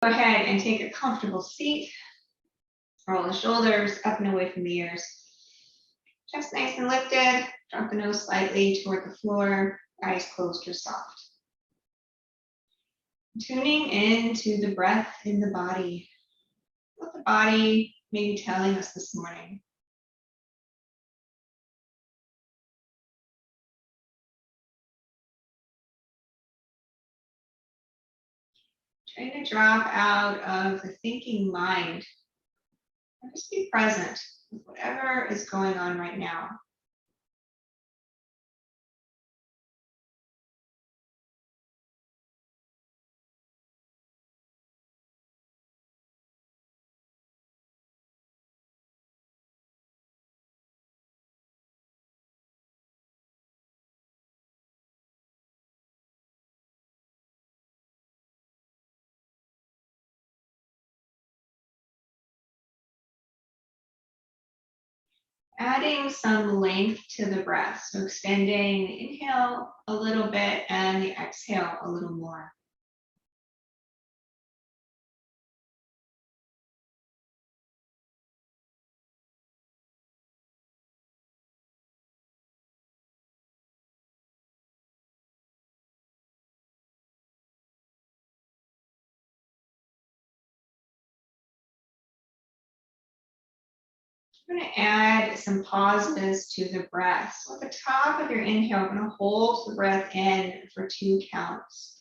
Go ahead and take a comfortable seat. Roll the shoulders up and away from the ears. Chest nice and lifted. Drop the nose slightly toward the floor. Eyes closed or soft. Tuning into the breath in the body. What the body may be telling us this morning. Trying to drop out of the thinking mind. And just be present with whatever is going on right now. Adding some length to the breath, so extending the inhale a little bit and the exhale a little more. I'm going to add some pauses to the breath. So at the top of your inhale, I'm going to hold the breath in for 2 counts.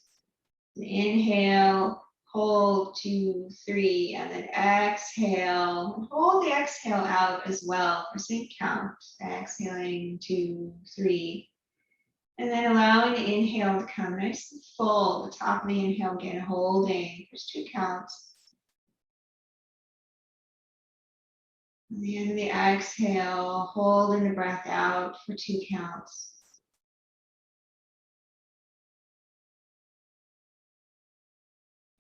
Inhale, hold 2, 3, and then exhale. Hold the exhale out as well for same count. Exhaling 2, 3. And then allowing the inhale to come nice and full. The top of the inhale again, holding. There's 2 counts. At the end of the exhale, holding the breath out for 2 counts.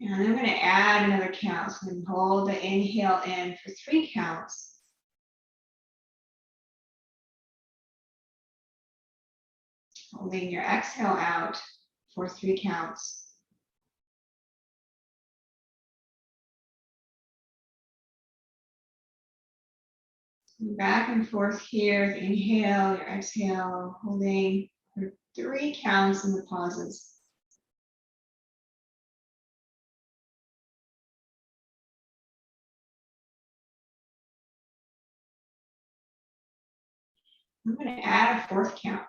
And I'm going to add another count. So I'm going to hold the inhale in for 3 counts. Holding your exhale out for 3 counts. Back and forth here. Inhale, your exhale, holding for 3 counts in the pauses. I'm going to add a 4th count.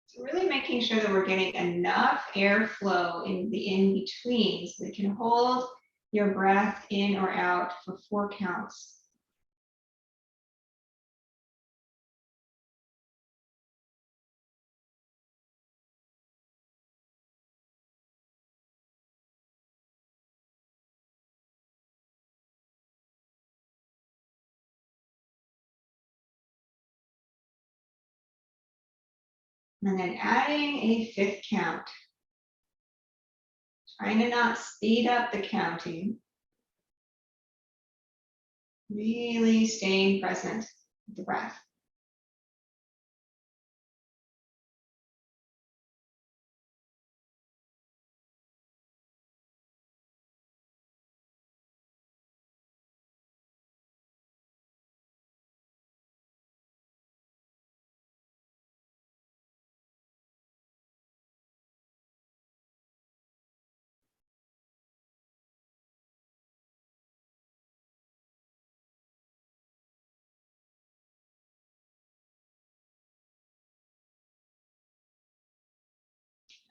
So really making sure that we're getting enough airflow in the in-between so that you can hold your breath in or out for 4 counts. And then adding a 5th count. Trying to not speed up the counting. Really staying present with the breath.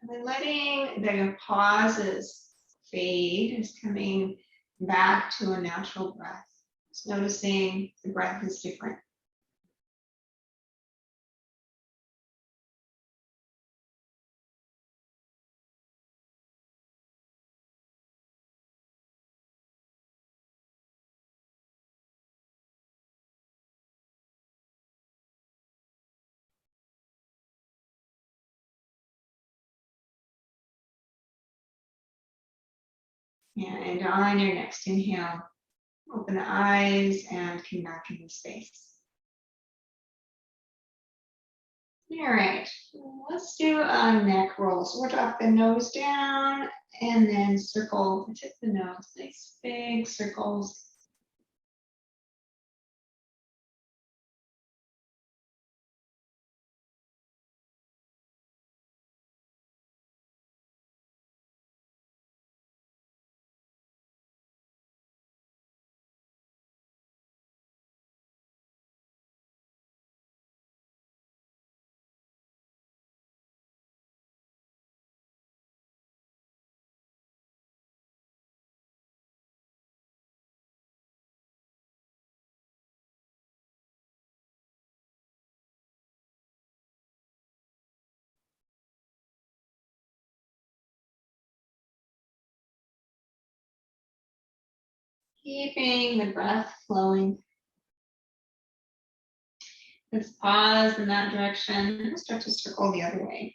And then letting the pauses fade, just coming back to a natural breath. Just noticing the breath is different. And on your next inhale, open the eyes and come back into space. All right, let's do a neck roll. So we'll drop the nose down and then circle the tip of the nose. Nice big circles. Keeping the breath flowing. Let's pause in that direction and start to circle the other way.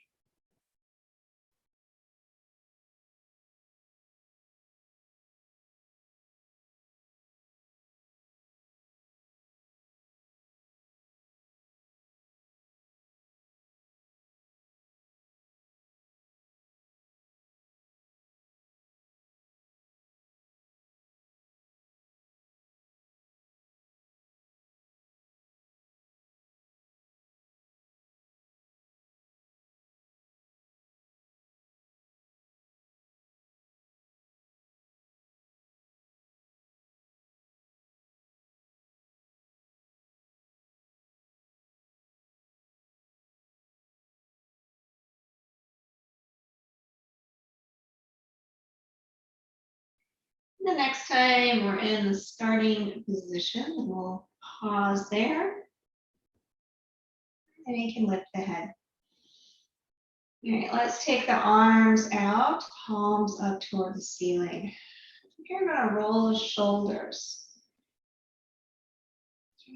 The next time we're in the starting position, we'll pause there and you can lift the head. All right, let's take the arms out, palms up toward the ceiling. You're gonna roll the shoulders.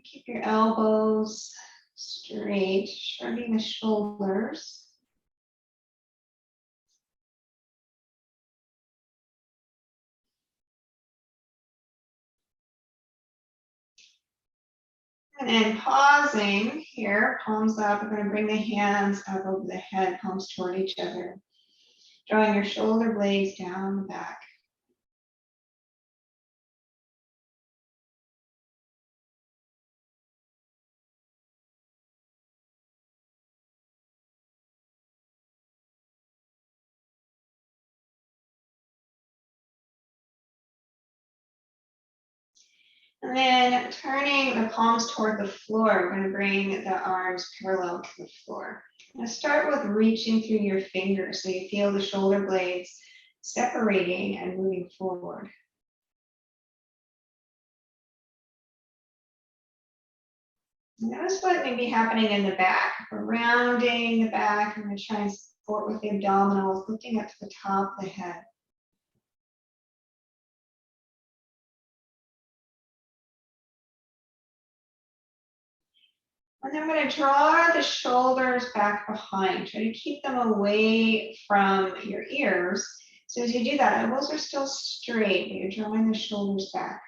Keep your elbows straight, shrugging the shoulders. And then pausing here, palms up, we're gonna bring the hands up over the head, palms toward each other. Drawing your shoulder blades down the back. And then turning the palms toward the floor, we're going to bring the arms parallel to the floor. I'm going to start with reaching through your fingers so you feel the shoulder blades separating and moving forward. Notice what may be happening in the back. We're rounding the back. I'm going to try and support with the abdominals, lifting up to the top of the head. And then I'm going to draw the shoulders back behind. Try to keep them away from your ears. So as you do that, elbows are still straight, but you're drawing the shoulders back.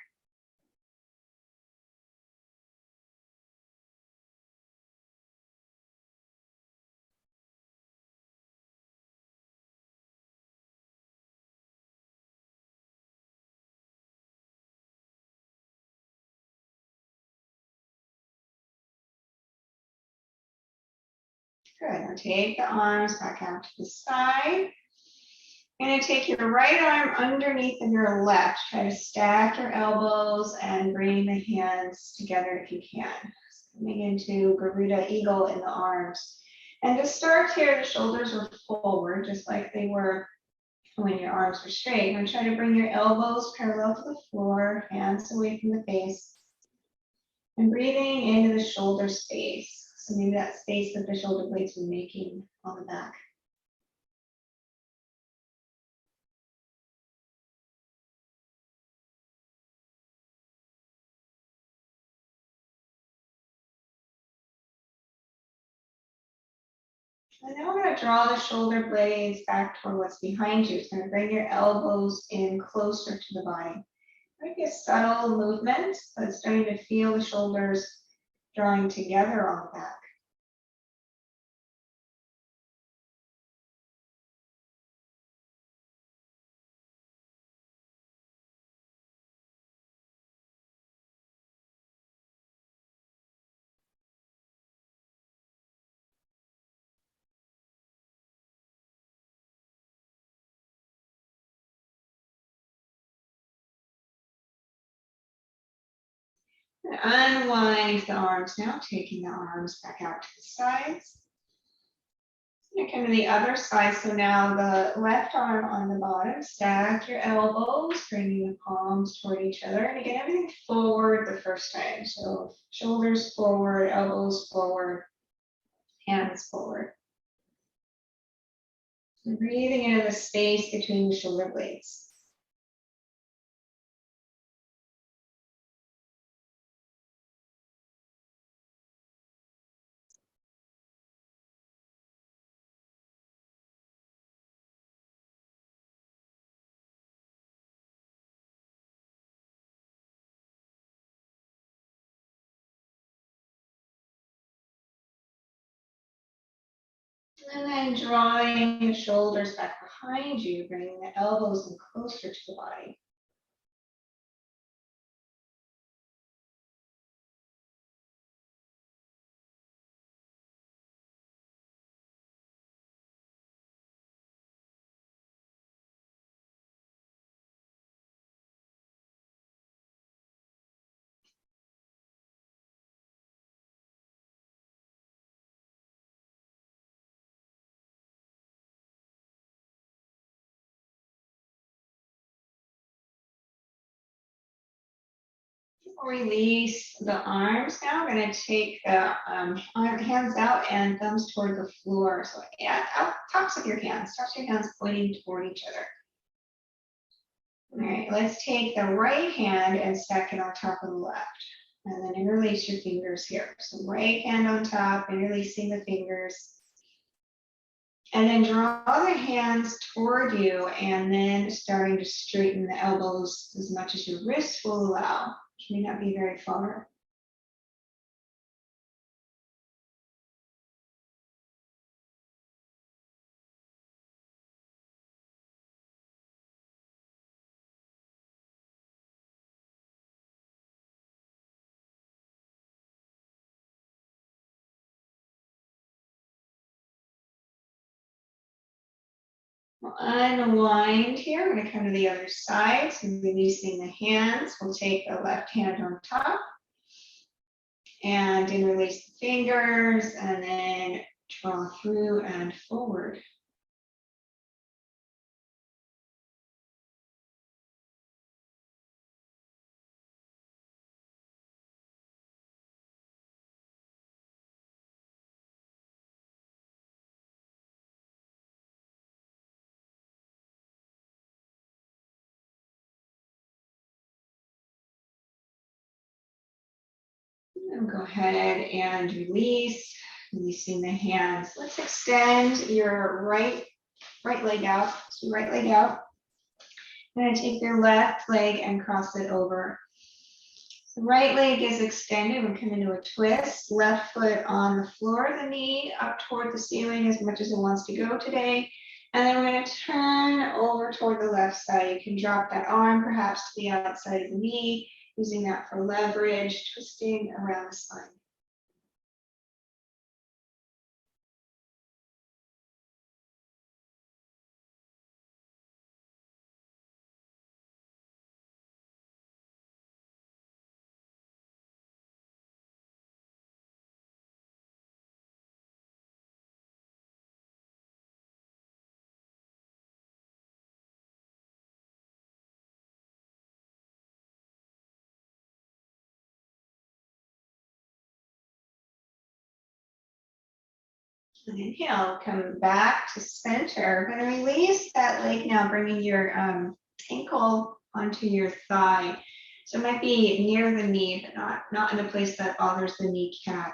Good. Now take the arms back out to the side. You're going to take your right arm underneath of your left. Try to stack your elbows and bring the hands together if you can. Coming into Garuda Eagle in the arms. And to start here, the shoulders are forward, just like they were when your arms were straight. And try to bring your elbows parallel to the floor, hands away from the face. And breathing into the shoulder space. So maybe that space that the shoulder blades were making on the back. And then we're going to draw the shoulder blades back toward what's behind you. It's going to bring your elbows in closer to the body. Might be a subtle movement, but starting to feel the shoulders drawing together on the back. Unwind the arms now, taking the arms back out to the sides. You're come to the other side. So now the left arm on the bottom, stack your elbows, bringing the palms toward each other. And again, everything forward the first time. So shoulders forward, elbows forward, hands forward. And breathing into the space between the shoulder blades. And then drawing the shoulders back behind you, bringing the elbows in closer to the body. Release the arms now. I'm going to take the hands out and thumbs toward the floor. So yeah, out tops of your hands. Tops of your hands pointing toward each other. All right, let's take the right hand and stack it on top of the left. And then interlace your fingers here. So right hand on top, interlacing the fingers. And then draw the hands toward you and then starting to straighten the elbows as much as your wrists will allow, which may not be very far. We'll unwind here. We're going to come to the other side. So releasing the hands. We'll take the left hand on top and interlace the fingers and then draw through and forward. And go ahead and release, releasing the hands. Let's extend your right leg out. So right leg out. I'm going to take your left leg and cross it over. The right leg is extended. We'll come into a twist. Left foot on the floor, the knee up toward the ceiling as much as it wants to go today. And then we're going to turn over toward the left side. You can drop that arm perhaps to the outside of the knee, using that for leverage, twisting around the spine. And inhale, come back to center. We're going to release that leg now, bringing your ankle onto your thigh. So it might be near the knee, but not in a place that bothers the kneecap.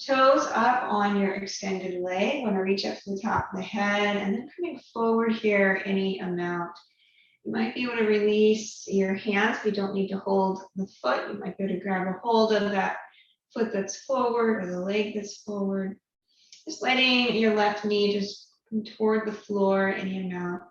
Toes up on your extended leg. Want to reach up to the top of the head and then coming forward here any amount. You might be able to release your hands. You don't need to hold the foot. You might be able to grab a hold of that foot that's forward or the leg that's forward. Just letting your left knee just come toward the floor any amount.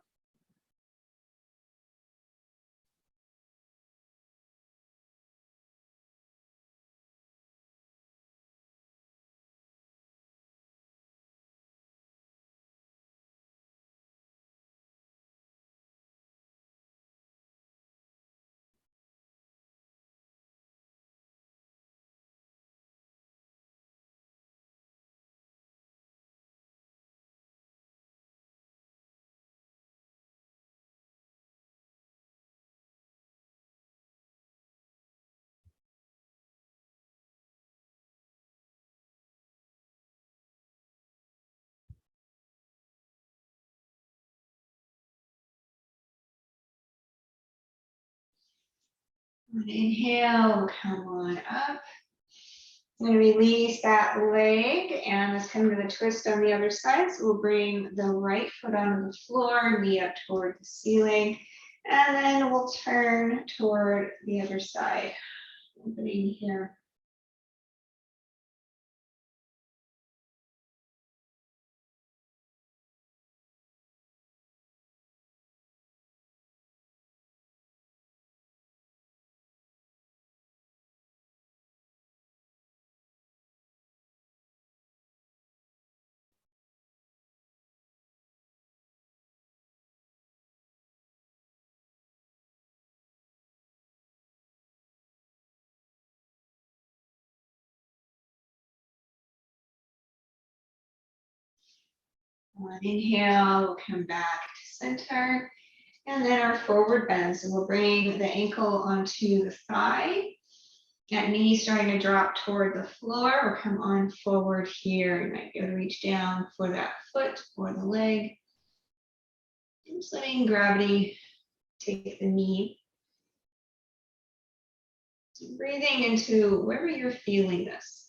Inhale, come on up. I'm going to release that leg, and let's come to the twist on the other side. So we'll bring the right foot onto the floor, knee up toward the ceiling, and then we'll turn toward the other side. Opening here. Inhale, we'll come back to center, and then our forward bend. So we'll bring the ankle onto the thigh, that knee starting to drop toward the floor. We'll come on forward here. You might be able to reach down for that foot or the leg. Just letting gravity take the knee. So breathing into wherever you're feeling this.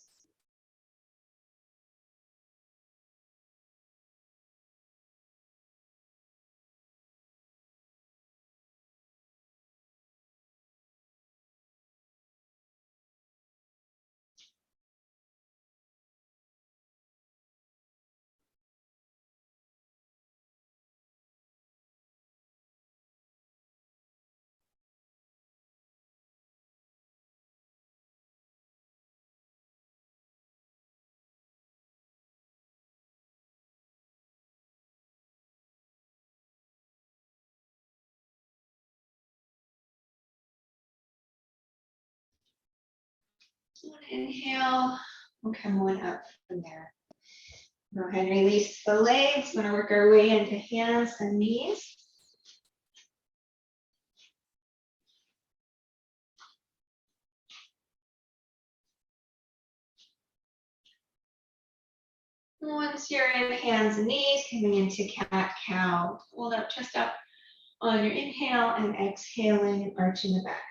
Inhale, we'll come on up from there. Go ahead and release the legs. We're going to work our way into hands and knees. Once you're in hands and knees, coming into cat-cow. Hold up, chest up on your inhale and exhaling and arching the back.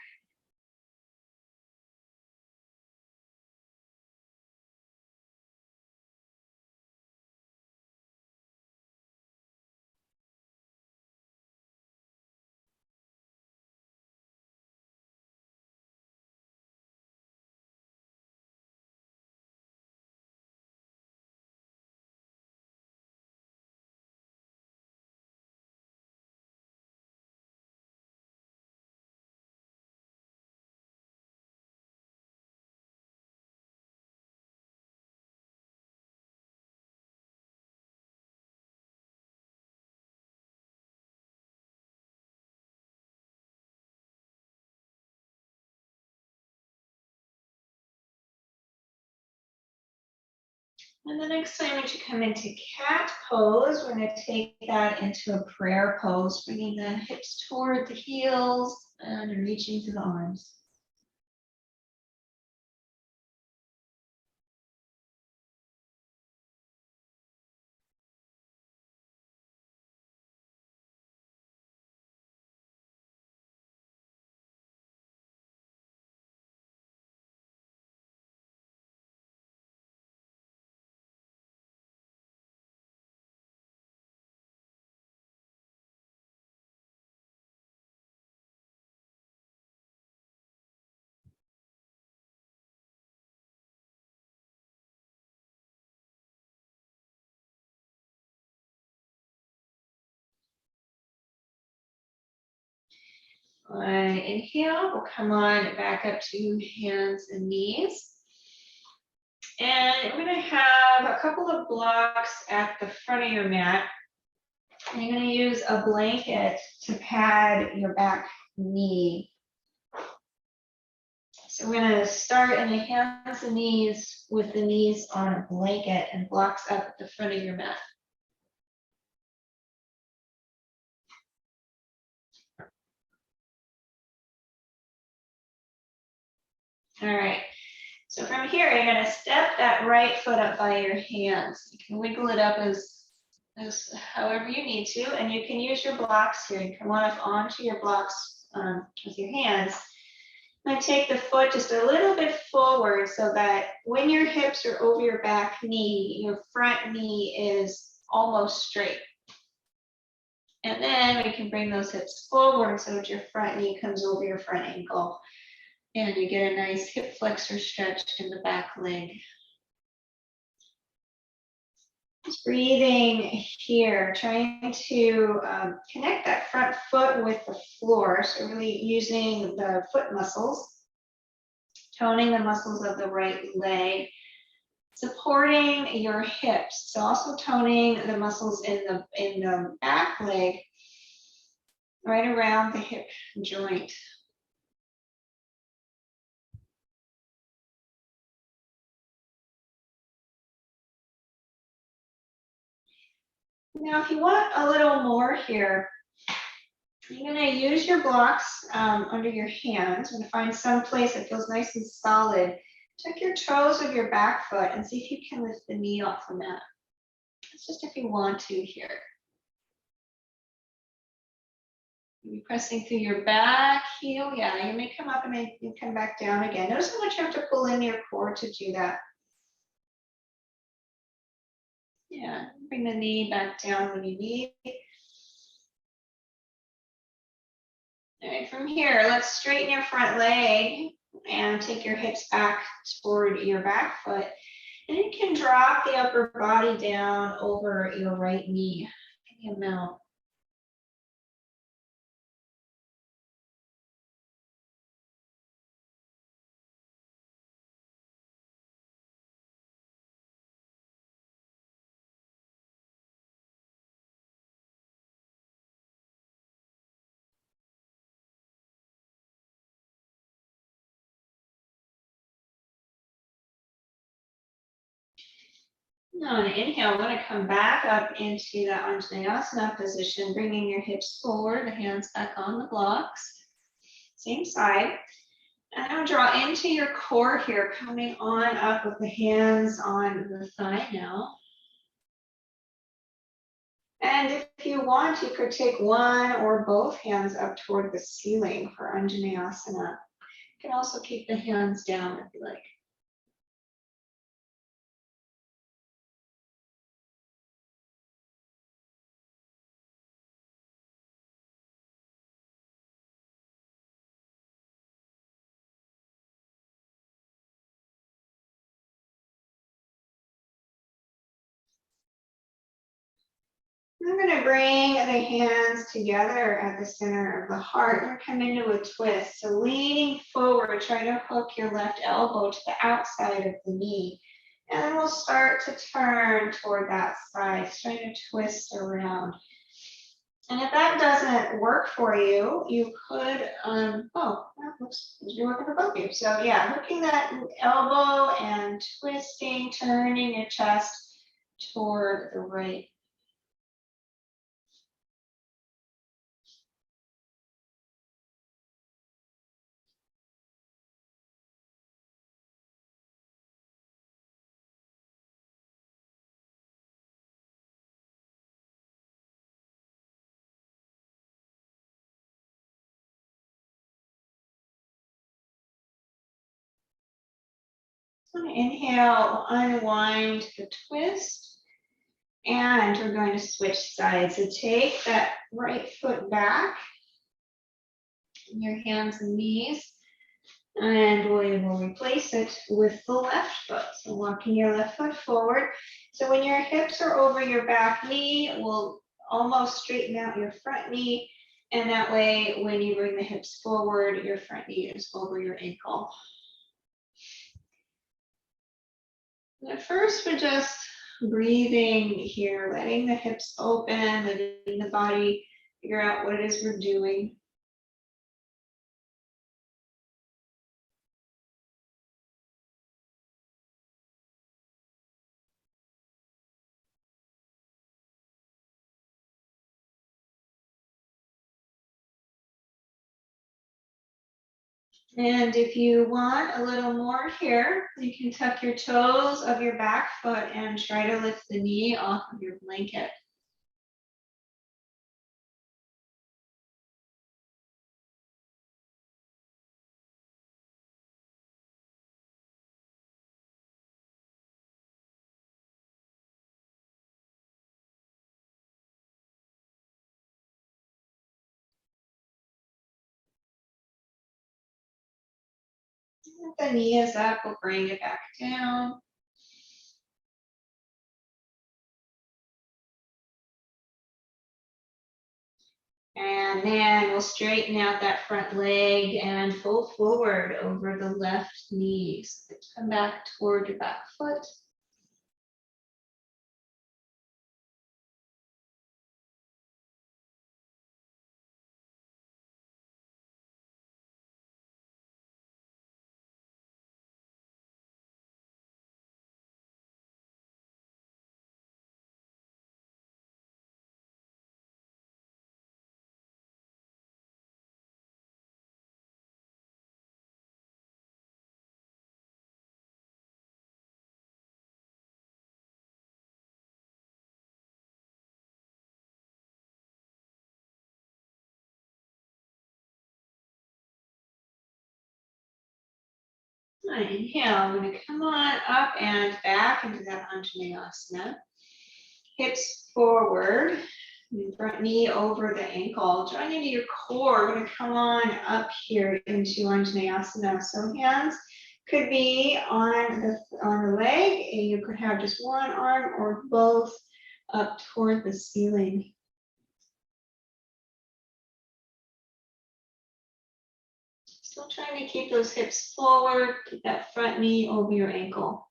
And the next time when you come into cat pose, we're going to take that into a prayer pose, bringing the hips toward the heels and reaching to the arms. Inhale, we'll come on back up to hands and knees. And we're going to have a couple of blocks at the front of your mat. And you're going to use a blanket to pad your back knee. So we're going to start in the hands and knees with the knees on a blanket and blocks up at the front of your mat. All right. So from here, you're going to step that right foot up by your hands. You can wiggle it up as however you need to, and you can use your blocks here. You come on up onto your blocks with your hands. And take the foot just a little bit forward so that when your hips are over your back knee, your front knee is almost straight. And then we can bring those hips forward so that your front knee comes over your front ankle. And you get a nice hip flexor stretch in the back leg. Just breathing here, trying to connect that front foot with the floor. So really using the foot muscles, toning the muscles of the right leg, supporting your hips. So also toning the muscles in the back leg, right around the hip joint. Now, if you want a little more here, you're going to use your blocks under your hands and find some place that feels nice and solid. Tuck your toes of your back foot and see if you can lift the knee off the mat. It's just if you want to here. You're pressing through your back heel. Yeah, you may come up and then you come back down again. Notice how much you have to pull in your core to do that. Yeah, bring the knee back down when you need. All right, from here, let's straighten your front leg and take your hips back toward your back foot. And you can drop the upper body down over your right knee. Any amount. Now, on an inhale, I'm going to come back up into that Anjaneyasana position, bringing your hips forward, the hands back on the blocks, same side. And I'll draw into your core here, coming on up with the hands on the thigh now. And if you want, you could take one or both hands up toward the ceiling for Anjaneyasana. You can also keep the hands down if you like. I'm going to bring the hands together at the center of the heart and come into a twist. So leaning forward, try to hook your left elbow to the outside of the knee. And then we'll start to turn toward that side, trying to twist around. And if that doesn't work for you, you could, that looks like you're working for both of you. So yeah, hooking that elbow and twisting, turning your chest toward the right. Inhale, unwind the twist, and we're going to switch sides. So take that right foot back, your hands and knees, and we will replace it with the left foot. So walking your left foot forward. So when your hips are over your back knee, we'll almost straighten out your front knee, and that way when you bring the hips forward, your front knee is over your ankle. At first, we're just breathing here, letting the hips open, letting the body figure out what it is we're doing. And if you want a little more here, you can tuck your toes of your back foot and try to lift the knee off of your blanket. If the knee is up, we'll bring it back down. And then we'll straighten out that front leg and fold forward over the left knee. So come back toward your back foot. Inhale, I'm going to come on up and back into that Anjaneyasana. Hips forward, front knee over the ankle. Drawing into your core, we're going to come on up here into Anjaneyasana. So hands could be on the leg, and you could have just one arm or both up toward the ceiling. Still trying to keep those hips forward, keep that front knee over your ankle.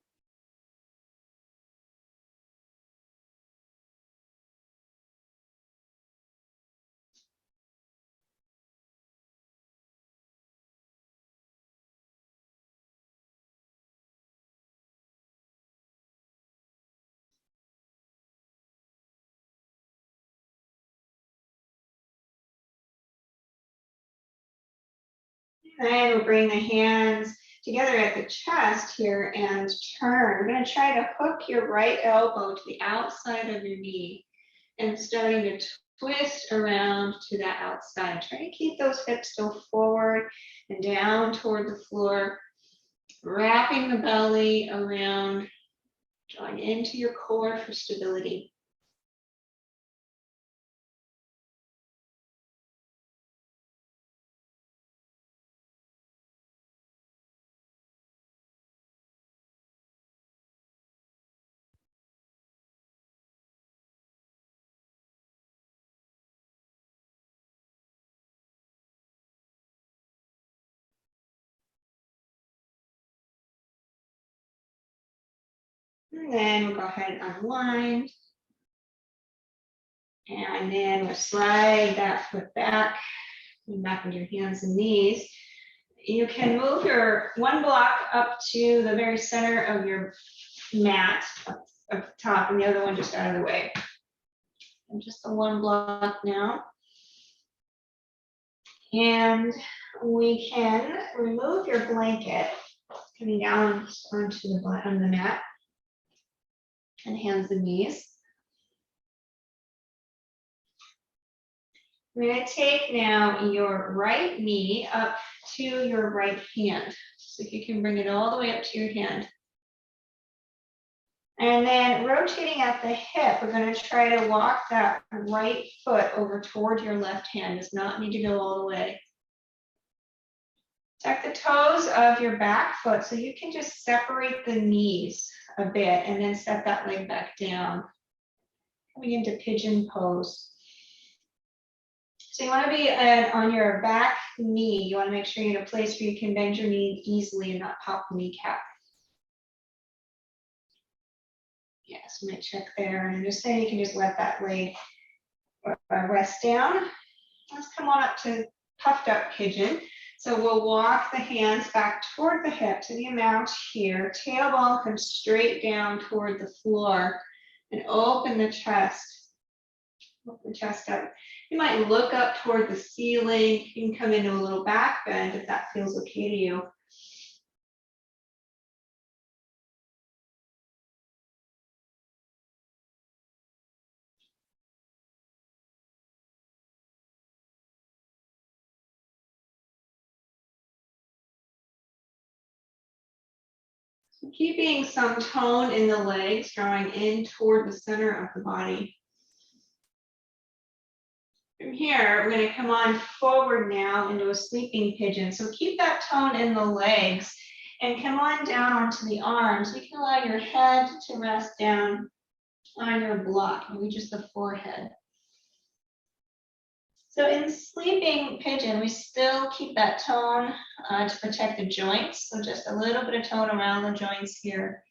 And we'll bring the hands together at the chest here and turn. We're going to try to hook your right elbow to the outside of your knee and starting to twist around to that outside. Try to keep those hips still forward and down toward the floor, wrapping the belly around, drawing into your core for stability. And then we'll go ahead and unwind. And then we'll slide that foot back into your hands and knees. You can move your one block up to the very center of your mat up the top and the other one just out of the way. And just the one block now. And we can remove your blanket coming down onto the bottom of the mat and hands and knees. We're going to take now your right knee up to your right hand. So if you can bring it all the way up to your hand. And then rotating at the hip, we're going to try to walk that right foot over toward your left hand. It does not need to go all the way. Tuck the toes of your back foot so you can just separate the knees a bit and then set that leg back down. Coming into pigeon pose. So you want to be on your back knee. You want to make sure you're in a place where you can bend your knee easily and not pop the kneecap. Yes, I'm going to check there. And just saying you can just let that leg rest down. Let's come on up to puffed up pigeon. So we'll walk the hands back toward the hips and the amount here. Tailbone comes straight down toward the floor and open the chest. Open the chest up. You might look up toward the ceiling. You can come into a little back bend if that feels okay to you. So keeping some tone in the legs, drawing in toward the center of the body. From here, we're going to come on forward now into a sleeping pigeon. So keep that tone in the legs And come on down onto the arms. You can allow your head to rest down on your block, maybe just the forehead. So in sleeping pigeon, we still keep that tone to protect the joints. So just a little bit of tone around the joints here.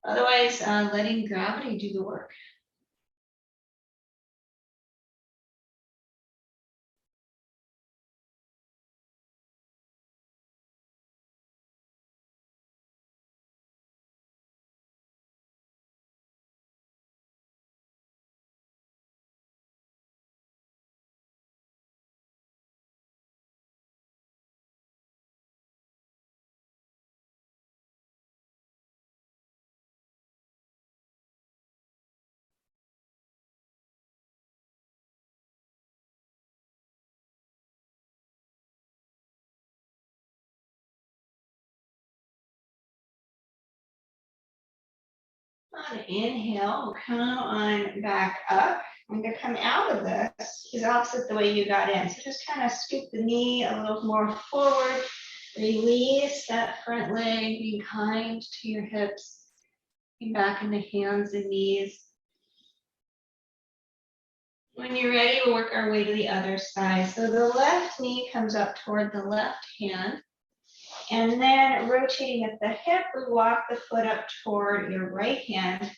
Otherwise, letting gravity do the work. On an inhale, we'll come on back up. I'm going to come out of this is opposite the way you got in. So just kind of scoop the knee a little more forward. Release that front leg, being kind to your hips. Come back into hands and knees. When you're ready, we'll work our way to the other side. So the left knee comes up toward the left hand. And then rotating at the hip, we walk the foot up toward your right hand.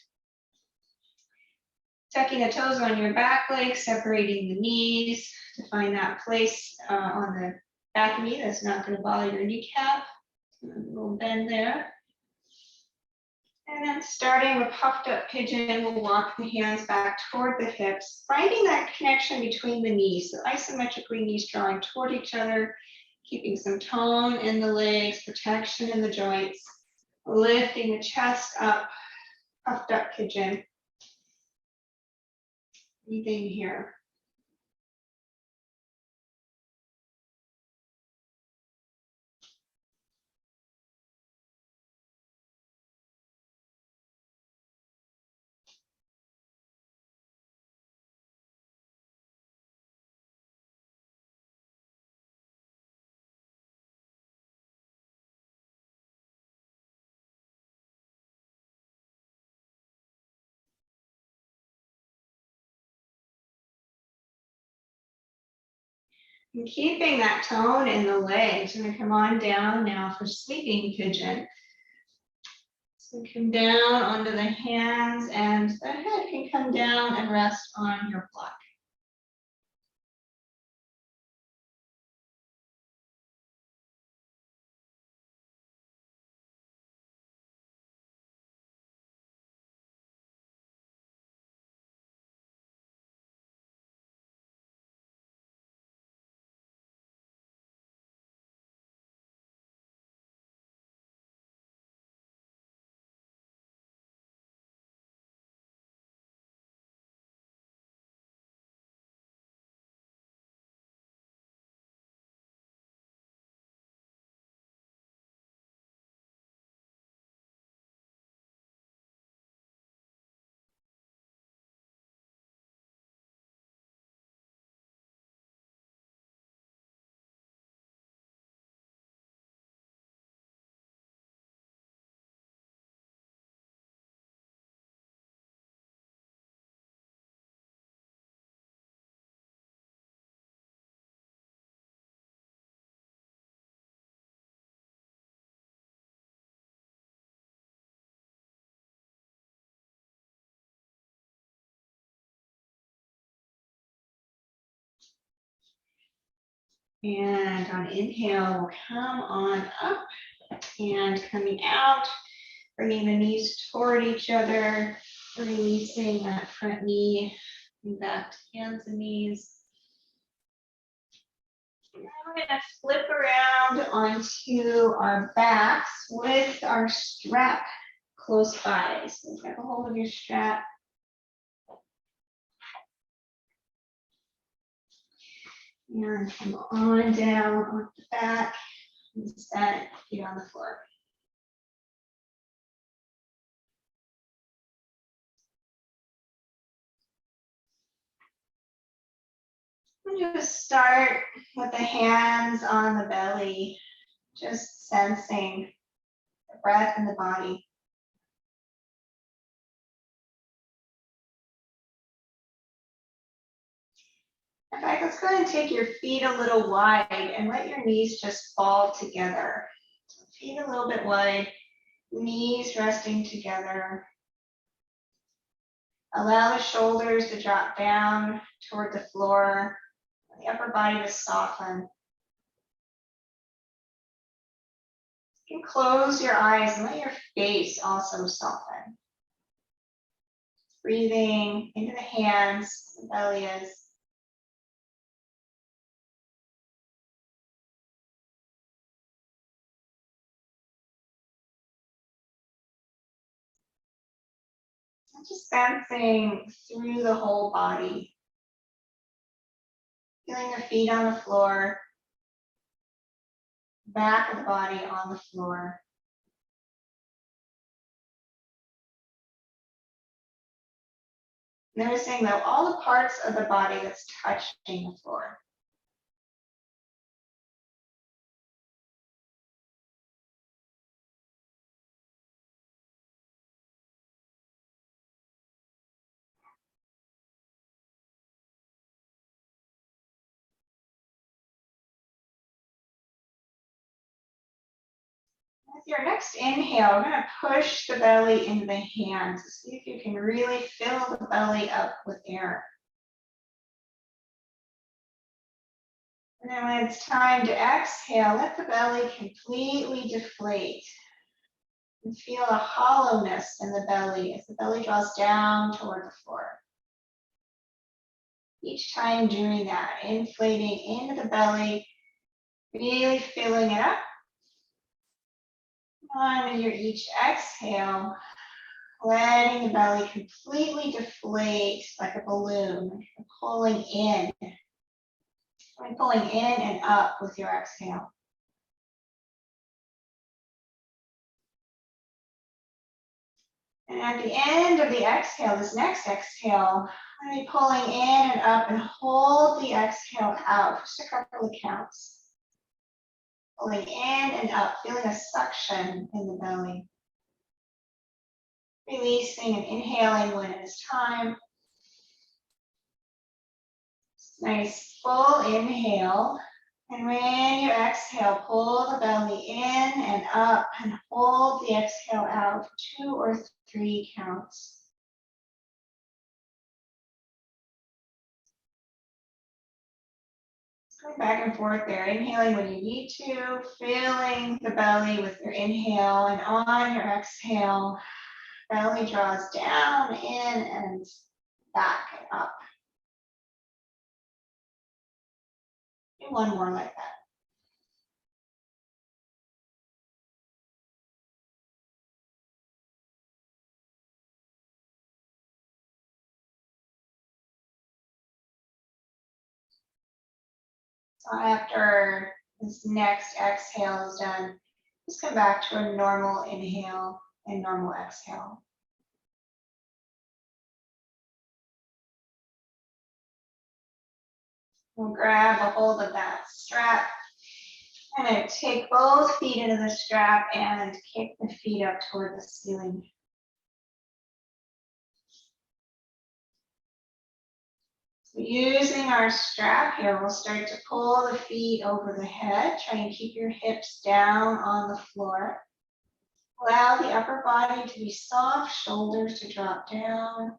Tucking the toes on your back leg, separating the knees to find that place on the back knee that's not going to bother your kneecap. A little bend there. And then starting with puffed up pigeon, we'll walk the hands back toward the hips, finding that connection between the knees. So isometrically knees drawing toward each other, keeping some tone in the legs, protection in the joints, lifting the chest up, puffed up pigeon. Breathing here. And keeping that tone in the legs. We're going to come on down now for sleeping pigeon. So come down onto the hands and the head can come down and rest on your block. And on inhale, we'll come on up and coming out, bringing the knees toward each other, releasing that front knee, and back to hands and knees. Now we're going to flip around onto our backs with our strap close by. So grab a hold of your strap. And come on down on the back and set feet on the floor. I'm going to start with the hands on the belly, just sensing breath in the body. In fact, let's go ahead and take your feet a little wide and let your knees just fall together. So feet a little bit wide, knees resting together. Allow the shoulders to drop down toward the floor, the upper body to soften. You can close your eyes and let your face also soften. Breathing into the hands, the belly is. Just sensing through the whole body. Feeling the feet on the floor, back of the body on the floor. Noticing though all the parts of the body that's touching the floor. With your next inhale, we're going to push the belly into the hands. See if you can really fill the belly up with air. And then when it's time to exhale, let the belly completely deflate. And feel a hollowness in the belly as the belly draws down toward the floor. Each time doing that, inflating into the belly, really filling it up. On your each exhale, letting the belly completely deflate like a balloon, pulling in. Pulling in and up with your exhale. And at the end of the exhale, this next exhale, I'm going to be pulling in and up and hold the exhale out. Just a couple of counts. Pulling in and up, feeling a suction in the belly. Releasing and inhaling when it is time. Nice full inhale. And when you exhale, pull the belly in and up and hold the exhale out for 2 or 3 counts. Going back and forth there, inhaling when you need to, filling the belly with your inhale, and on your exhale, belly draws down, in, and back and up. Do one more like that. So after this next exhale is done, just come back to a normal inhale and normal exhale. We'll grab a hold of that strap. And then take both feet into the strap and kick the feet up toward the ceiling. So using our strap here, we'll start to pull the feet over the head. Try and keep your hips down on the floor. Allow the upper body to be soft, shoulders to drop down.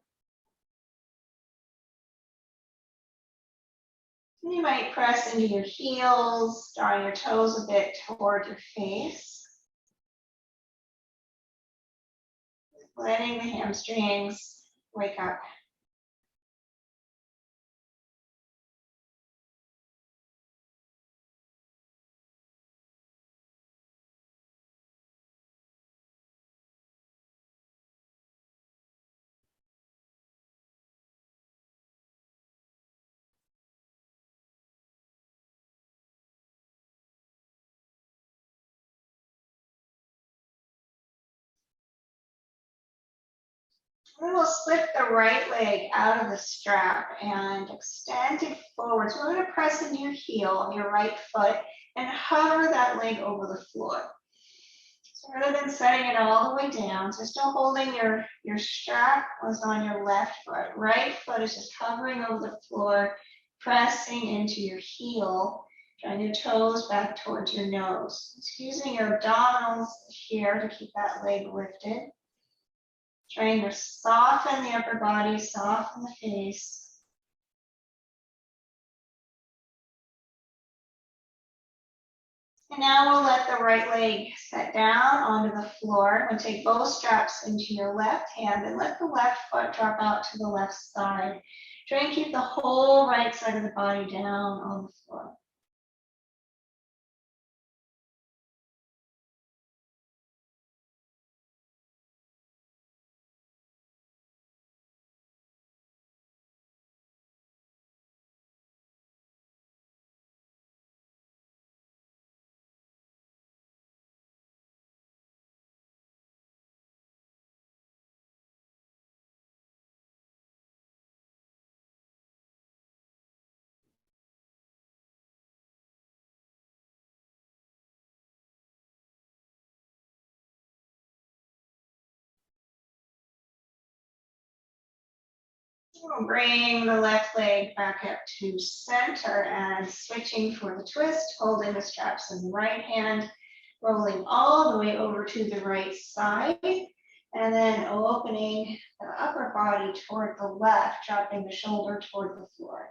You might press into your heels, drawing your toes a bit toward your face. Letting the hamstrings wake up. Then we'll slip the right leg out of the strap and extend it forward. So we're going to press into your heel of your right foot and hover that leg over the floor. So rather than setting it all the way down, so still holding your strap was on your left foot. Right foot is just hovering over the floor, pressing into your heel, drawing your toes back towards your nose. It's using your abdominals here to keep that leg lifted. Trying to soften the upper body, soften the face. And now we'll let the right leg set down onto the floor. We'll take both straps into your left hand and let the left foot drop out to the left side. Try and keep the whole right side of the body down on the floor. We'll bring the left leg back up to center and switching for the twist, holding the straps in the right hand, rolling all the way over to the right side, and then opening the upper body toward the left, dropping the shoulder toward the floor.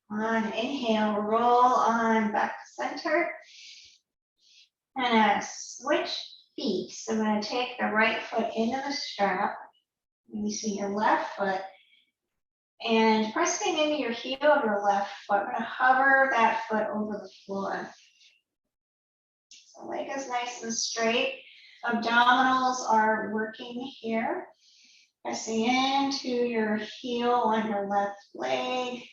On inhale, roll on back to center. And switch feet. So I'm going to take the right foot into the strap. You see your left foot. And pressing into your heel of your left foot, we're going to hover that foot over the floor. So leg is nice and straight. Abdominals are working here. Pressing into your heel on your left leg.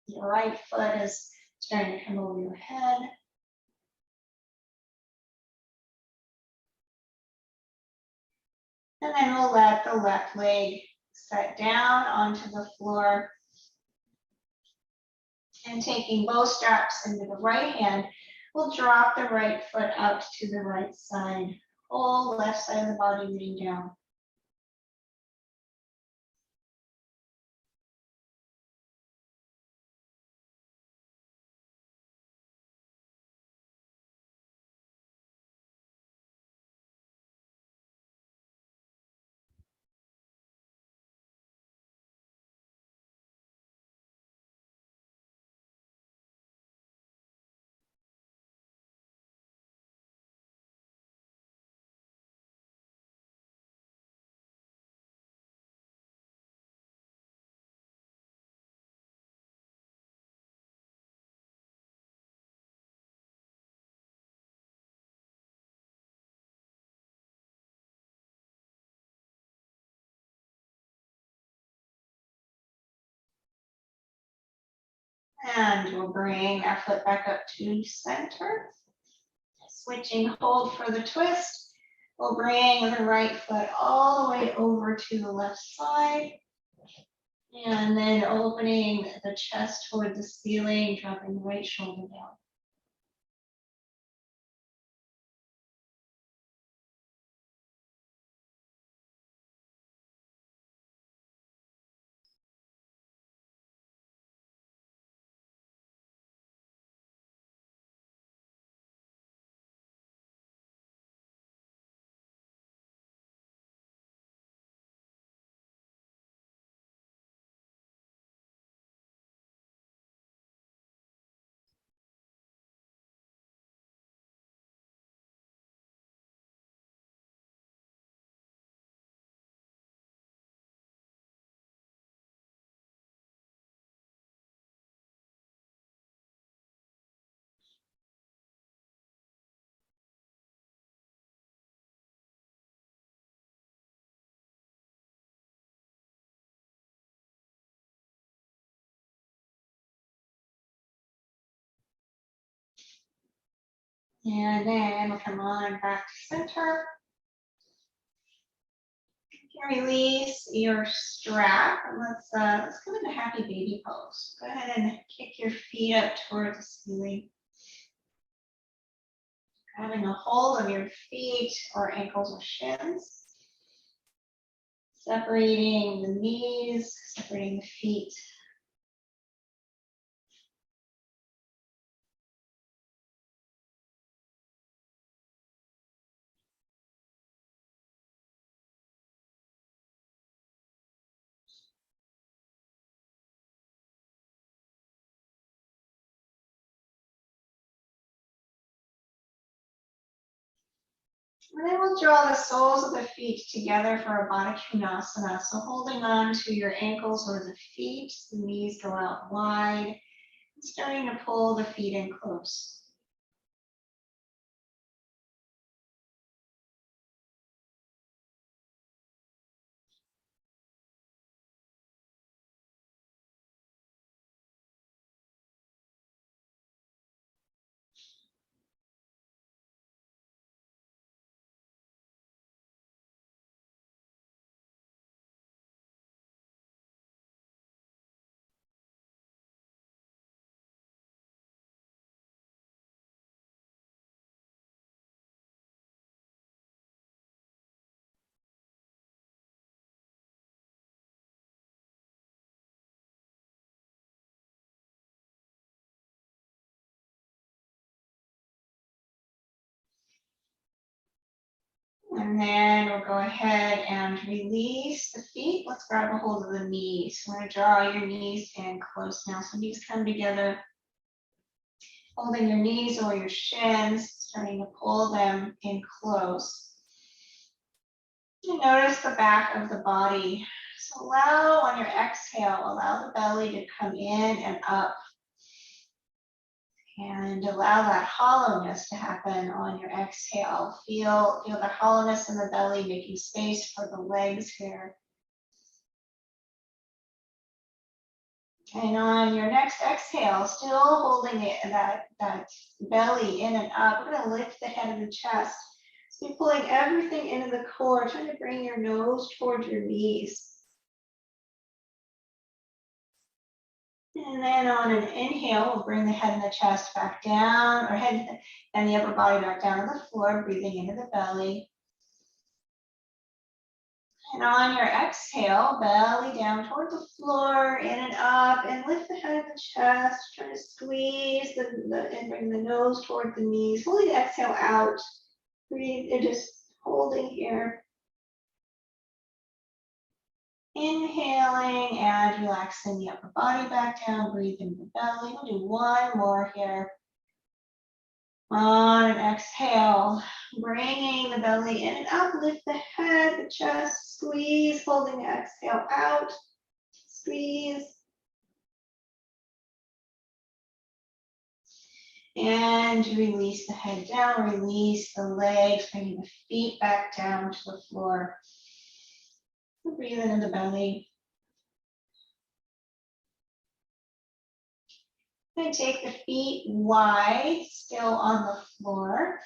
Your right foot is starting to come over your head. And then we'll let the left leg set down onto the floor. And taking both straps into the right hand, we'll drop the right foot out to the right side. Whole left side of the body leaning down. And we'll bring our foot back up to center. Switching hold for the twist. We'll bring the right foot all the way over to the left side. And then opening the chest toward the ceiling, dropping the right shoulder down. And then we'll come on back to center. You can release your strap and let's come into happy baby pose. Go ahead and kick your feet up towards the ceiling. Grabbing a hold of your feet or ankles or shins. Separating the knees, separating the feet. And then we'll draw the soles of the feet together for a Baddha Konasana. So holding on to your ankles or the feet, the knees go out wide. Starting to pull the feet in close. And then we'll go ahead and release the feet. Let's grab a hold of the knees. We're going to draw your knees in close now. So knees come together, holding your knees or your shins, starting to pull them in close. You notice the back of the body. So allow on your exhale, allow the belly to come in and up. And allow that hollowness to happen on your exhale. Feel the hollowness in the belly, making space for the legs here. And on your next exhale, still holding it, that belly in and up, we're going to lift the head of the chest. So you're pulling everything into the core, trying to bring your nose towards your knees. And then on an inhale, we'll bring the head and the chest back down, or head and the upper body back down to the floor, breathing into the belly. And on your exhale, belly down toward the floor, in and up, and lift the head of the chest. Try to squeeze and bring the nose toward the knees. Fully exhale out. Breathe, and just holding here. Inhaling and relaxing the upper body back down. Breathe into the belly. We'll do one more here. On an exhale, bringing the belly in and up, lift the head, the chest, squeeze, holding the exhale out, squeeze. And release the head down, release the legs, bringing the feet back down to the floor. Breathe into the belly. And take the feet wide, still on the floor.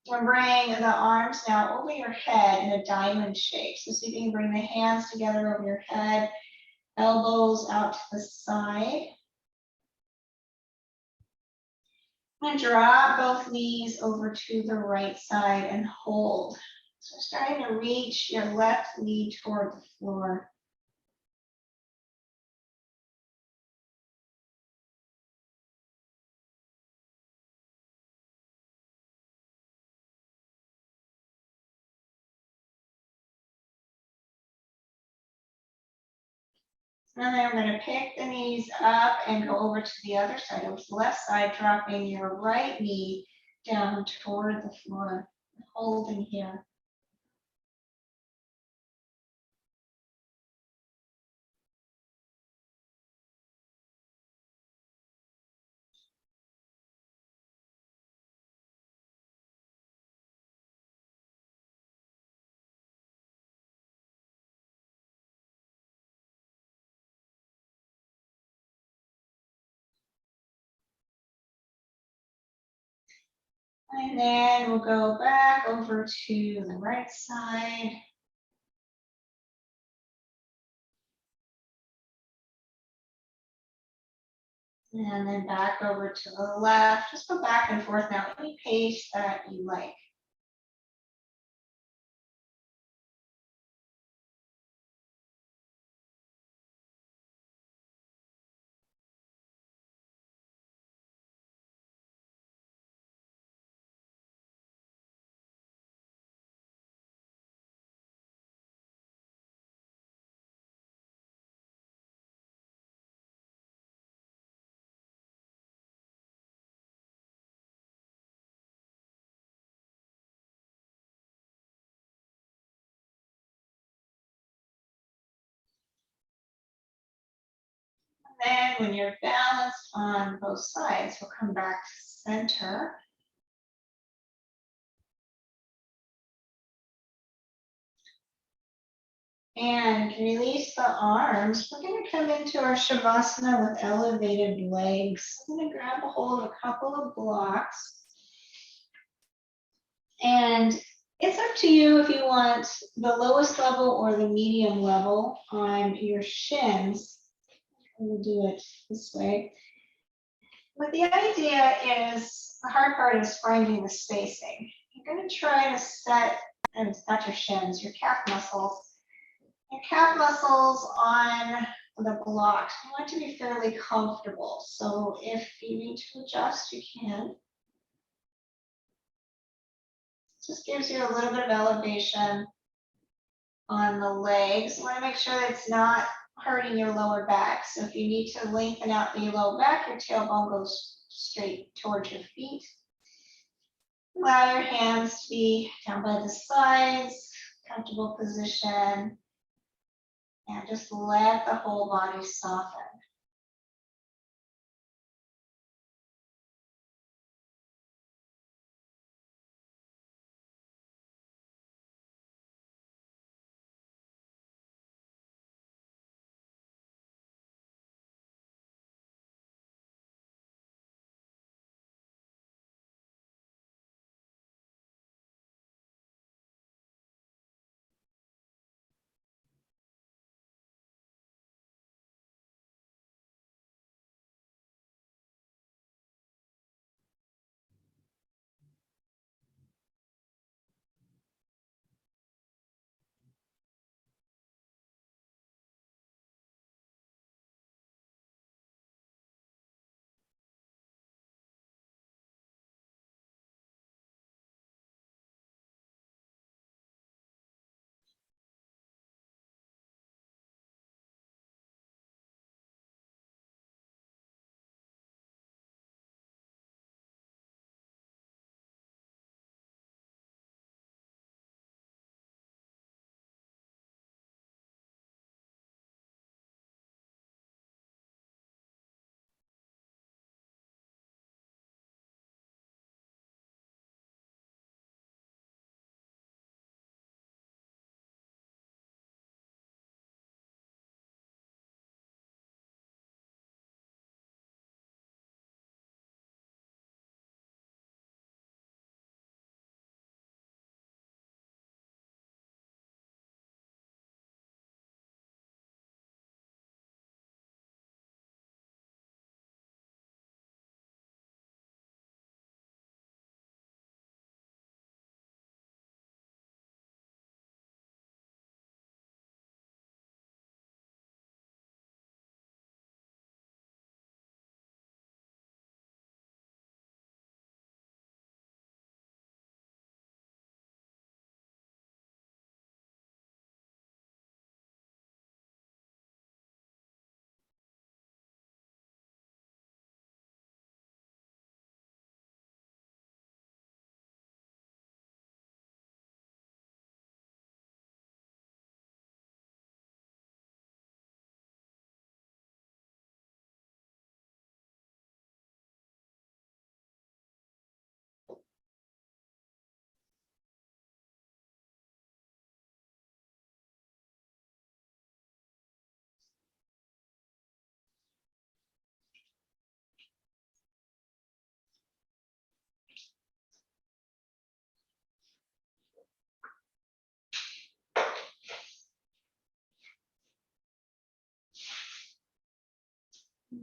And bring the arms now over your head in a diamond shape. So see if you can bring the hands together over your head, elbows out to the side. And drop both knees over to the right side and hold. So starting to reach your left knee toward the floor. And then we're going to pick the knees up and go over to the other side, over to the left side, dropping your right knee down toward the floor, holding here. And then we'll go back over to the right side. And then back over to the left. Just go back and forth now, any pace that you like. Then when you're balanced on both sides, we'll come back to center. And release the arms. We're going to come into our Shavasana with elevated legs. I'm going to grab a hold of a couple of blocks. And it's up to you if you want the lowest level or the medium level on your shins. We'll do it this way. But the idea is, the hard part is finding the spacing. You're going to try to set, and it's not your shins, your calf muscles. Your calf muscles on the blocks. You want to be fairly comfortable. So if you need to adjust, you can. Just gives you a little bit of elevation on the legs. You want to make sure that it's not hurting your lower back. So if you need to lengthen out the low back, your tailbone goes straight towards your feet. Allow your hands to be down by the sides, comfortable position, and just let the whole body soften.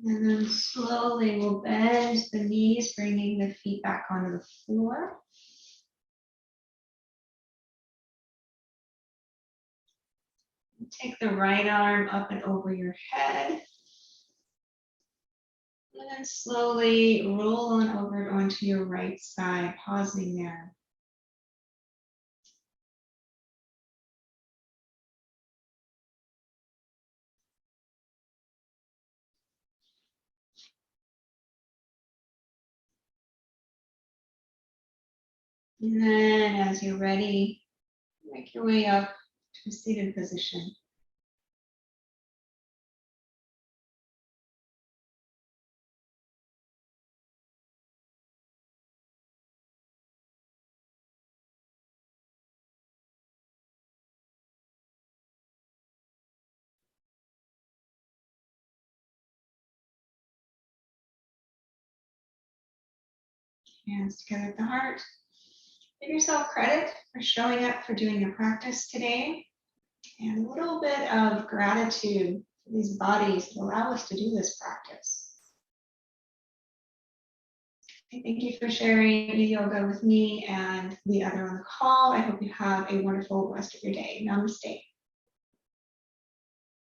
And then slowly we'll bend the knees, bringing the feet back onto the floor. Take the right arm up and over your head. And then slowly roll on over onto your right side, pausing there. And then as you're ready, make your way up to a seated position. Hands together at the heart. Give yourself credit for showing up, for doing your practice today, and a little bit of gratitude for these bodies that allow us to do this practice. Thank you for sharing your yoga with me and the other on the call. I hope you have a wonderful rest of your day. Namaste.